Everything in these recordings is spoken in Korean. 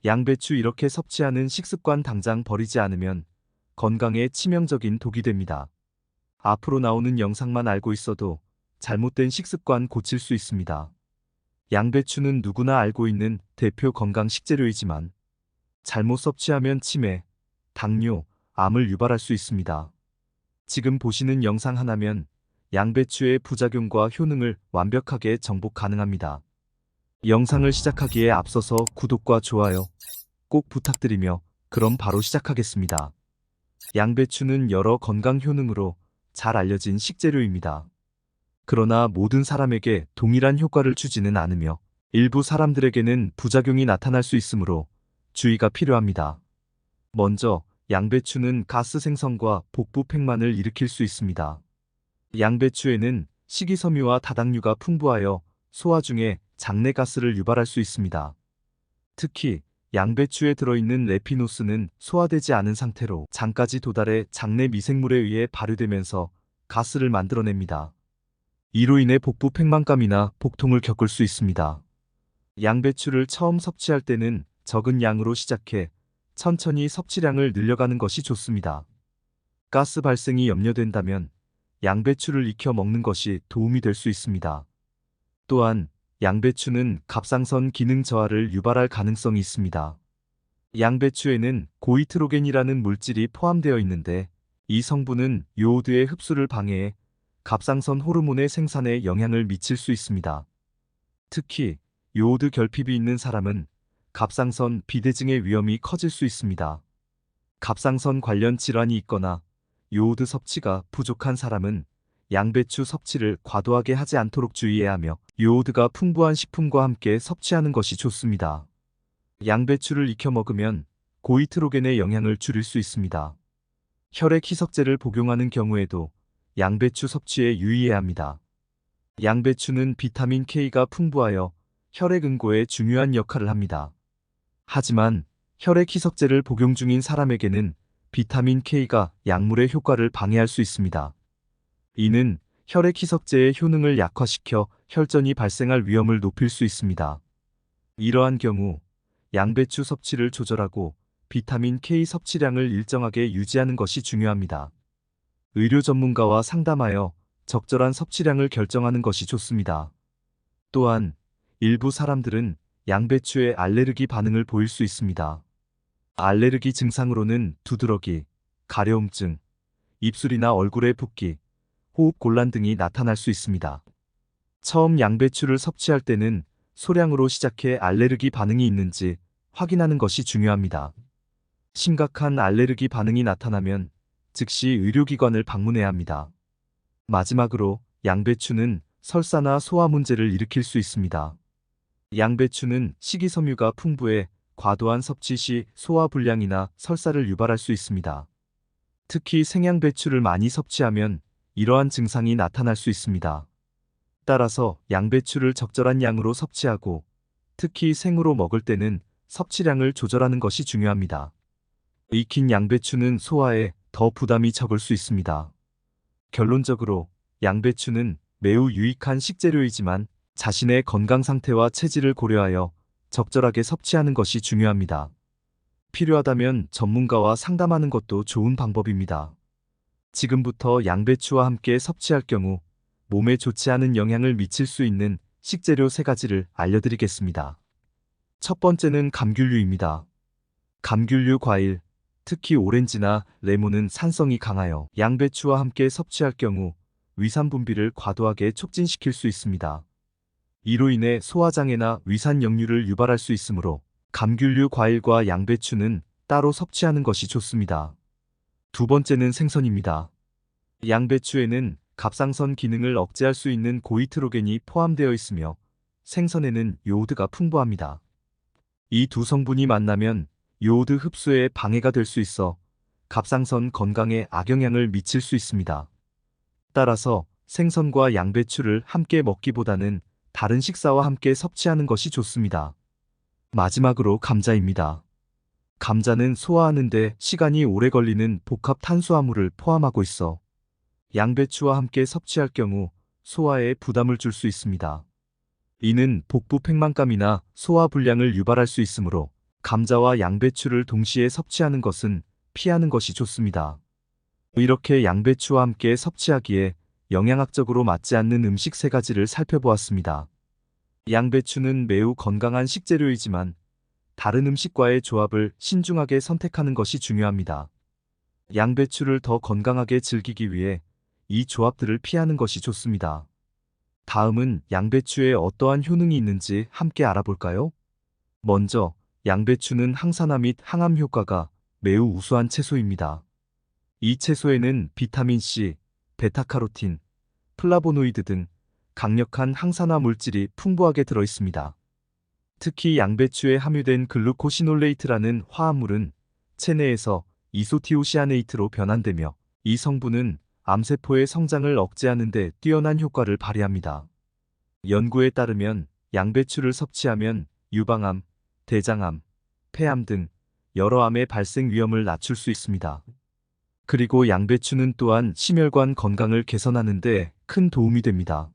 양배추 이렇게 섭취하는 식습관 당장 버리지 않으면 건강에 치명적인 독이 됩니다. 앞으로 나오는 영상만 알고 있어도 잘못된 식습관 고칠 수 있습니다. 양배추는 누구나 알고 있는 대표 건강 식재료이지만 잘못 섭취하면 치매, 당뇨, 암을 유발할 수 있습니다. 지금 보시는 영상 하나면 양배추의 부작용과 효능을 완벽하게 정복 가능합니다. 영상을 시작하기에 앞서서 구독과 좋아요 꼭 부탁드리며 그럼 바로 시작하겠습니다. 양배추는 여러 건강 효능으로 잘 알려진 식재료입니다. 그러나 모든 사람에게 동일한 효과를 주지는 않으며 일부 사람들에게는 부작용이 나타날 수 있으므로 주의가 필요합니다. 먼저 양배추는 가스 생성과 복부 팽만을 일으킬 수 있습니다. 양배추에는 식이섬유와 다당류가 풍부하여 소화 중에 장내 가스를 유발할 수 있습니다. 특히 양배추에 들어있는 레피노스는 소화되지 않은 상태로 장까지 도달해 장내 미생물에 의해 발효되면서 가스를 만들어냅니다. 이로 인해 복부 팽만감이나 복통을 겪을 수 있습니다. 양배추를 처음 섭취할 때는 적은 양으로 시작해 천천히 섭취량을 늘려가는 것이 좋습니다. 가스 발생이 염려된다면 양배추를 익혀 먹는 것이 도움이 될 수 있습니다. 또한 양배추는 갑상선 기능 저하를 유발할 가능성이 있습니다. 양배추에는 고이트로겐이라는 물질이 포함되어 있는데 이 성분은 요오드의 흡수를 방해해 갑상선 호르몬의 생산에 영향을 미칠 수 있습니다. 특히 요오드 결핍이 있는 사람은 갑상선 비대증의 위험이 커질 수 있습니다. 갑상선 관련 질환이 있거나 요오드 섭취가 부족한 사람은 양배추 섭취를 과도하게 하지 않도록 주의해야 하며 요오드가 풍부한 식품과 함께 섭취하는 것이 좋습니다. 양배추를 익혀 먹으면 고이트로겐의 영향을 줄일 수 있습니다. 혈액 희석제를 복용하는 경우에도 양배추 섭취에 유의해야 합니다. 양배추는 비타민 K가 풍부하여 혈액 응고에 중요한 역할을 합니다. 하지만 혈액 희석제를 복용 중인 사람에게는 비타민 K가 약물의 효과를 방해할 수 있습니다. 이는 혈액 희석제의 효능을 약화시켜 혈전이 발생할 위험을 높일 수 있습니다. 이러한 경우 양배추 섭취를 조절하고 비타민 K 섭취량을 일정하게 유지하는 것이 중요합니다. 의료 전문가와 상담하여 적절한 섭취량을 결정하는 것이 좋습니다. 또한 일부 사람들은 양배추에 알레르기 반응을 보일 수 있습니다. 알레르기 증상으로는 두드러기, 가려움증, 입술이나 얼굴에 붓기, 호흡 곤란 등이 나타날 수 있습니다. 처음 양배추를 섭취할 때는 소량으로 시작해 알레르기 반응이 있는지 확인하는 것이 중요합니다. 심각한 알레르기 반응이 나타나면 즉시 의료기관을 방문해야 합니다. 마지막으로 양배추는 설사나 소화 문제를 일으킬 수 있습니다. 양배추는 식이섬유가 풍부해 과도한 섭취 시 소화 불량이나 설사를 유발할 수 있습니다. 특히 생양배추를 많이 섭취하면 이러한 증상이 나타날 수 있습니다. 따라서 양배추를 적절한 양으로 섭취하고 특히 생으로 먹을 때는 섭취량을 조절하는 것이 중요합니다. 익힌 양배추는 소화에 더 부담이 적을 수 있습니다. 결론적으로 양배추는 매우 유익한 식재료이지만 자신의 건강 상태와 체질을 고려하여 적절하게 섭취하는 것이 중요합니다. 필요하다면 전문가와 상담하는 것도 좋은 방법입니다. 지금부터 양배추와 함께 섭취할 경우 몸에 좋지 않은 영향을 미칠 수 있는 식재료 3가지를 알려드리겠습니다. 첫 번째는 감귤류입니다. 감귤류 과일, 특히 오렌지나 레몬은 산성이 강하여 양배추와 함께 섭취할 경우 위산 분비를 과도하게 촉진시킬 수 있습니다. 이로 인해 소화장애나 위산 역류를 유발할 수 있으므로 감귤류 과일과 양배추는 따로 섭취하는 것이 좋습니다. 두 번째는 생선입니다. 양배추에는 갑상선 기능을 억제할 수 있는 고이트로겐이 포함되어 있으며 생선에는 요오드가 풍부합니다. 이 두 성분이 만나면 요오드 흡수에 방해가 될 수 있어 갑상선 건강에 악영향을 미칠 수 있습니다. 따라서 생선과 양배추를 함께 먹기보다는 다른 식사와 함께 섭취하는 것이 좋습니다. 마지막으로 감자입니다. 감자는 소화하는 데 시간이 오래 걸리는 복합 탄수화물을 포함하고 있어 양배추와 함께 섭취할 경우 소화에 부담을 줄 수 있습니다. 이는 복부 팽만감이나 소화 불량을 유발할 수 있으므로 감자와 양배추를 동시에 섭취하는 것은 피하는 것이 좋습니다. 이렇게 양배추와 함께 섭취하기에 영양학적으로 맞지 않는 음식 3가지를 살펴보았습니다. 양배추는 매우 건강한 식재료이지만 다른 음식과의 조합을 신중하게 선택하는 것이 중요합니다. 양배추를 더 건강하게 즐기기 위해 이 조합들을 피하는 것이 좋습니다. 다음은 양배추에 어떠한 효능이 있는지 함께 알아볼까요? 먼저, 양배추는 항산화 및 항암 효과가 매우 우수한 채소입니다. 이 채소에는 비타민C, 베타카로틴, 플라보노이드 등 강력한 항산화 물질이 풍부하게 들어있습니다. 특히 양배추에 함유된 글루코시놀레이트라는 화합물은 체내에서 이소티오시아네이트로 변환되며 이 성분은 암세포의 성장을 억제하는 데 뛰어난 효과를 발휘합니다. 연구에 따르면 양배추를 섭취하면 유방암, 대장암, 폐암 등 여러 암의 발생 위험을 낮출 수 있습니다. 그리고 양배추는 또한 심혈관 건강을 개선하는 데 큰 도움이 됩니다.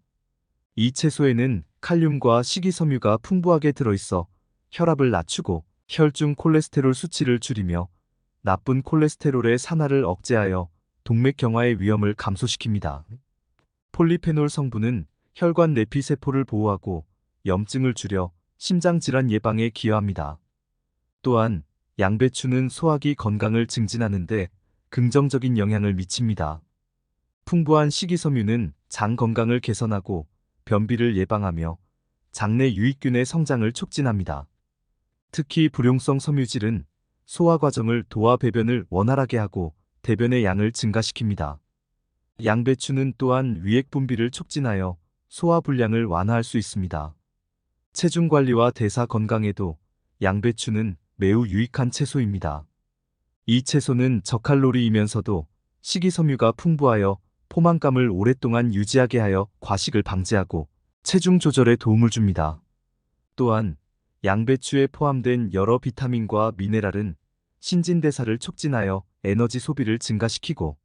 이 채소에는 칼륨과 식이섬유가 풍부하게 들어있어 혈압을 낮추고 혈중 콜레스테롤 수치를 줄이며 나쁜 콜레스테롤의 산화를 억제하여 동맥경화의 위험을 감소시킵니다. 폴리페놀 성분은 혈관 내피세포를 보호하고 염증을 줄여 심장질환 예방에 기여합니다. 또한 양배추는 소화기 건강을 증진하는 데 긍정적인 영향을 미칩니다. 풍부한 식이섬유는 장 건강을 개선하고 변비를 예방하며 장내 유익균의 성장을 촉진합니다. 특히 불용성 섬유질은 소화 과정을 도와 배변을 원활하게 하고 대변의 양을 증가시킵니다. 양배추는 또한 위액 분비를 촉진하여 소화 불량을 완화할 수 있습니다. 체중 관리와 대사 건강에도 양배추는 매우 유익한 채소입니다. 이 채소는 저칼로리이면서도 식이섬유가 풍부하여 포만감을 오랫동안 유지하게 하여 과식을 방지하고 체중 조절에 도움을 줍니다. 또한 양배추에 포함된 여러 비타민과 미네랄은 신진대사를 촉진하여 에너지 소비를 증가시키고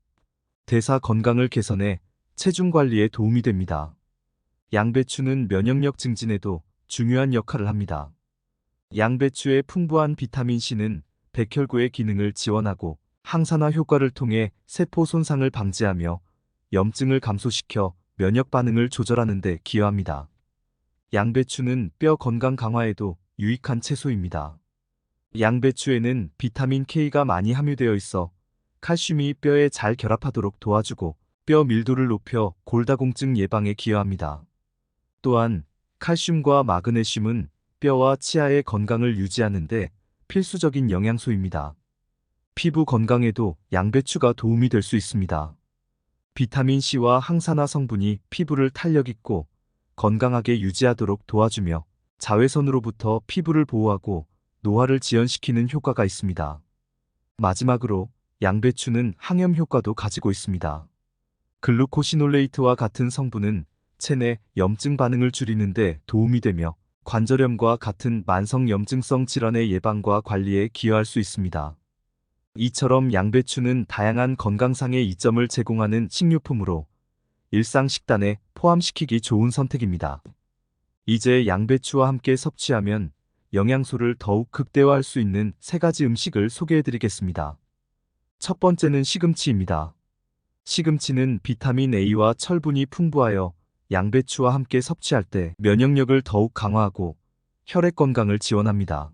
대사 건강을 개선해 체중 관리에 도움이 됩니다. 양배추는 면역력 증진에도 중요한 역할을 합니다. 양배추의 풍부한 비타민C는 백혈구의 기능을 지원하고 항산화 효과를 통해 세포 손상을 방지하며 염증을 감소시켜 면역 반응을 조절하는 데 기여합니다. 양배추는 뼈 건강 강화에도 유익한 채소입니다. 양배추에는 비타민 K가 많이 함유되어 있어 칼슘이 뼈에 잘 결합하도록 도와주고 뼈 밀도를 높여 골다공증 예방에 기여합니다. 또한 칼슘과 마그네슘은 뼈와 치아의 건강을 유지하는 데 필수적인 영양소입니다. 피부 건강에도 양배추가 도움이 될 수 있습니다. 비타민C와 항산화 성분이 피부를 탄력 있고 건강하게 유지하도록 도와주며 자외선으로부터 피부를 보호하고 노화를 지연시키는 효과가 있습니다. 마지막으로 양배추는 항염 효과도 가지고 있습니다. 글루코시놀레이트와 같은 성분은 체내 염증 반응을 줄이는 데 도움이 되며 관절염과 같은 만성 염증성 질환의 예방과 관리에 기여할 수 있습니다. 이처럼 양배추는 다양한 건강상의 이점을 제공하는 식료품으로 일상 식단에 포함시키기 좋은 선택입니다. 이제 양배추와 함께 섭취하면 영양소를 더욱 극대화할 수 있는 3가지 음식을 소개해드리겠습니다. 첫 번째는 시금치입니다. 시금치는 비타민 A와 철분이 풍부하여 양배추와 함께 섭취할 때 면역력을 더욱 강화하고 혈액 건강을 지원합니다.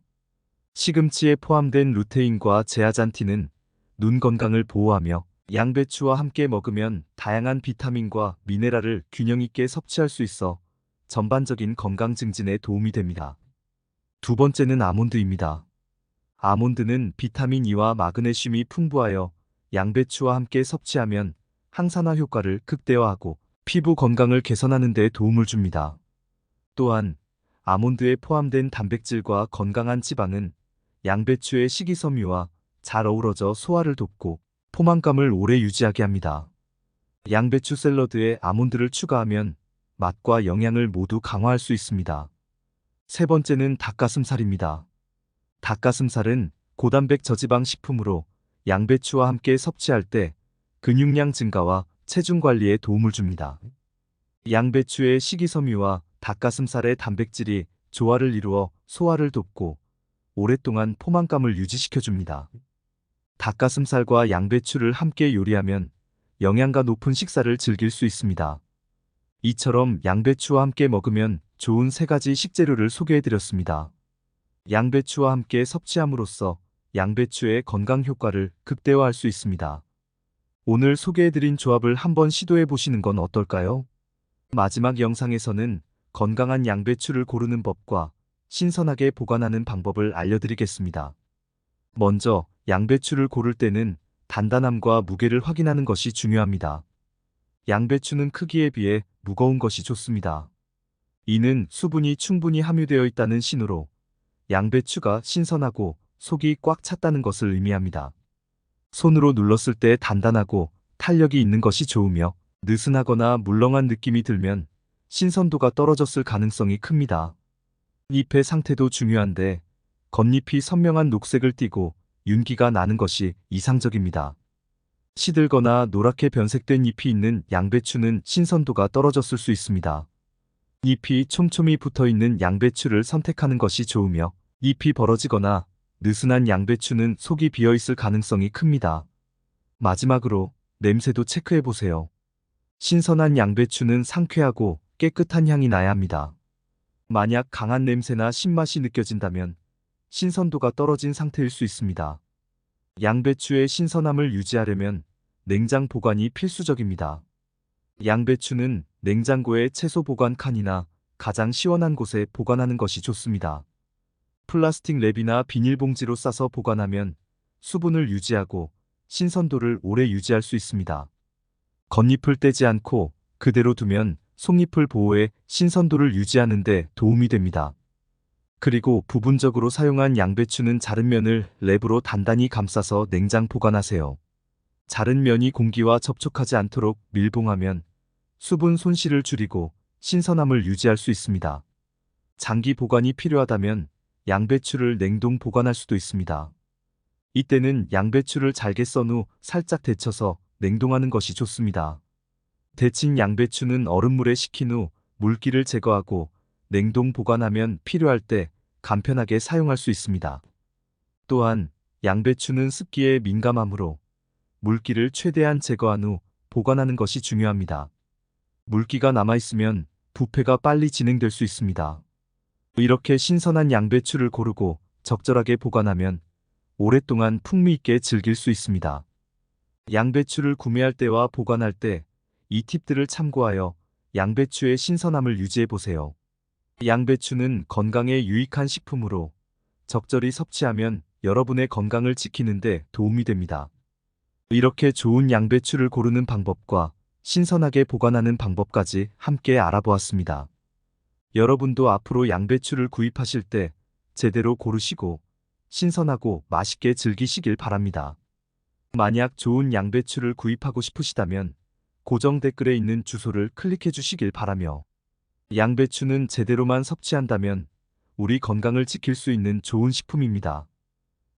시금치에 포함된 루테인과 제아잔틴은 눈 건강을 보호하며 양배추와 함께 먹으면 다양한 비타민과 미네랄을 균형 있게 섭취할 수 있어 전반적인 건강 증진에 도움이 됩니다. 두 번째는 아몬드입니다. 아몬드는 비타민 E와 마그네슘이 풍부하여 양배추와 함께 섭취하면 항산화 효과를 극대화하고 피부 건강을 개선하는 데 도움을 줍니다. 또한 아몬드에 포함된 단백질과 건강한 지방은 양배추의 식이섬유와 잘 어우러져 소화를 돕고 포만감을 오래 유지하게 합니다. 양배추 샐러드에 아몬드를 추가하면 맛과 영양을 모두 강화할 수 있습니다. 세 번째는 닭가슴살입니다. 닭가슴살은 고단백 저지방 식품으로 양배추와 함께 섭취할 때 근육량 증가와 체중 관리에 도움을 줍니다. 양배추의 식이섬유와 닭가슴살의 단백질이 조화를 이루어 소화를 돕고 오랫동안 포만감을 유지시켜줍니다. 닭가슴살과 양배추를 함께 요리하면 영양가 높은 식사를 즐길 수 있습니다. 이처럼 양배추와 함께 먹으면 좋은 3가지 식재료를 소개해드렸습니다. 양배추와 함께 섭취함으로써 양배추의 건강 효과를 극대화할 수 있습니다. 오늘 소개해드린 조합을 한번 시도해보시는 건 어떨까요? 마지막 영상에서는 건강한 양배추를 고르는 법과 신선하게 보관하는 방법을 알려드리겠습니다. 먼저 양배추를 고를 때는 단단함과 무게를 확인하는 것이 중요합니다. 양배추는 크기에 비해 무거운 것이 좋습니다. 이는 수분이 충분히 함유되어 있다는 신호로 양배추가 신선하고 속이 꽉 찼다는 것을 의미합니다. 손으로 눌렀을 때 단단하고 탄력이 있는 것이 좋으며 느슨하거나 물렁한 느낌이 들면 신선도가 떨어졌을 가능성이 큽니다. 잎의 상태도 중요한데 겉잎이 선명한 녹색을 띠고 윤기가 나는 것이 이상적입니다. 시들거나 노랗게 변색된 잎이 있는 양배추는 신선도가 떨어졌을 수 있습니다. 잎이 촘촘히 붙어있는 양배추를 선택하는 것이 좋으며 잎이 벌어지거나 느슨한 양배추는 속이 비어있을 가능성이 큽니다. 마지막으로 냄새도 체크해보세요. 신선한 양배추는 상쾌하고 깨끗한 향이 나야 합니다. 만약 강한 냄새나 신맛이 느껴진다면 신선도가 떨어진 상태일 수 있습니다. 양배추의 신선함을 유지하려면 냉장 보관이 필수적입니다. 양배추는 냉장고의 채소 보관 칸이나 가장 시원한 곳에 보관하는 것이 좋습니다. 플라스틱 랩이나 비닐봉지로 싸서 보관하면 수분을 유지하고 신선도를 오래 유지할 수 있습니다. 겉잎을 떼지 않고 그대로 두면 속잎을 보호해 신선도를 유지하는 데 도움이 됩니다. 그리고 부분적으로 사용한 양배추는 자른 면을 랩으로 단단히 감싸서 냉장 보관하세요. 자른 면이 공기와 접촉하지 않도록 밀봉하면 수분 손실을 줄이고 신선함을 유지할 수 있습니다. 장기 보관이 필요하다면 양배추를 냉동 보관할 수도 있습니다. 이때는 양배추를 잘게 썬 후 살짝 데쳐서 냉동하는 것이 좋습니다. 데친 양배추는 얼음물에 식힌 후 물기를 제거하고 냉동 보관하면 필요할 때 간편하게 사용할 수 있습니다. 또한 양배추는 습기에 민감하므로 물기를 최대한 제거한 후 보관하는 것이 중요합니다. 물기가 남아있으면 부패가 빨리 진행될 수 있습니다. 이렇게 신선한 양배추를 고르고 적절하게 보관하면 오랫동안 풍미 있게 즐길 수 있습니다. 양배추를 구매할 때와 보관할 때 이 팁들을 참고하여 양배추의 신선함을 유지해 보세요. 양배추는 건강에 유익한 식품으로 적절히 섭취하면 여러분의 건강을 지키는 데 도움이 됩니다. 이렇게 좋은 양배추를 고르는 방법과 신선하게 보관하는 방법까지 함께 알아보았습니다. 여러분도 앞으로 양배추를 구입하실 때 제대로 고르시고 신선하고 맛있게 즐기시길 바랍니다. 만약 좋은 양배추를 구입하고 싶으시다면 고정 댓글에 있는 주소를 클릭해 주시길 바라며 양배추는 제대로만 섭취한다면 우리 건강을 지킬 수 있는 좋은 식품입니다.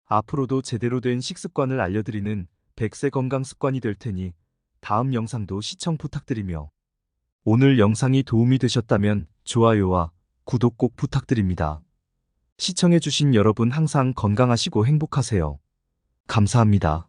앞으로도 제대로 된 식습관을 알려드리는 100세 건강 습관이 될 테니 다음 영상도 시청 부탁드리며 오늘 영상이 도움이 되셨다면 좋아요와 구독 꼭 부탁드립니다. 시청해주신 여러분 항상 건강하시고 행복하세요. 감사합니다.